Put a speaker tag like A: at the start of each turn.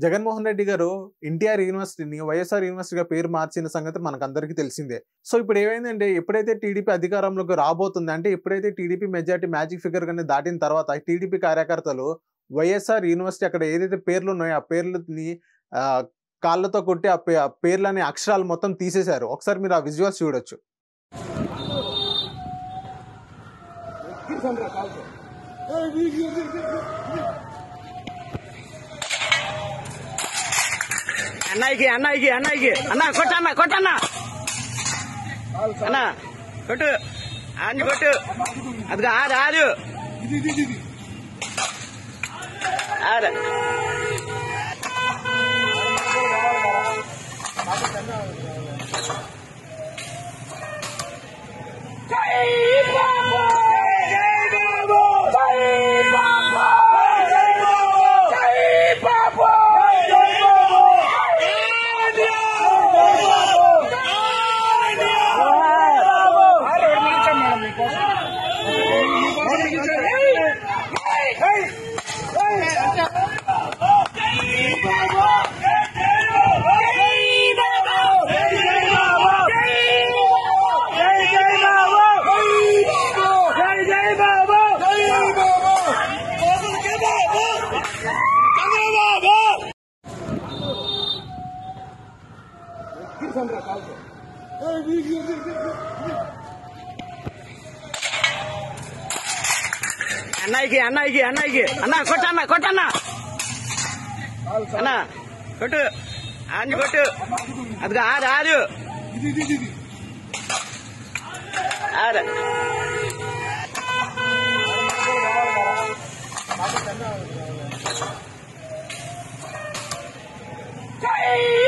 A: జగన్మోహన్ రెడ్డి గారు ఎన్టీఆర్ యూనివర్సిటీని వైఎస్ఆర్ యూనివర్సిటీగా పేరు మార్చిన సంగతి మనకందరికీ తెలిసిందే. సో ఇప్పుడు ఏమైందంటే ఎప్పుడైతే టీడీపీ అధికారంలోకి రాబోతుంది అంటే ఎప్పుడైతే టీడీపీ మెజారిటీ మ్యాజిక్ ఫిగర్ గాని దాటిన తర్వాత టీడీపీ కార్యకర్తలు వైఎస్ఆర్ యూనివర్సిటీ అక్కడ ఏదైతే పేర్లు ఉన్నాయో ఆ పేర్లని కాళ్ళతో కొట్టి ఆ పేర్లని అక్షరాలు మొత్తం తీసేశారు. ఒకసారి మీరు ఆ విజువల్స్ చూడొచ్చు.
B: అన్నయ్యకి అన్న కొట్టన్నా అన్న కొట్టు ఆంజి కొట్టు అది ఆదు ఆరు అన్నయ్యకి అన్న కొట్టన్నా అన్న కొట్టు ఆంజి కొట్టు అది ఆదు ఆరు జై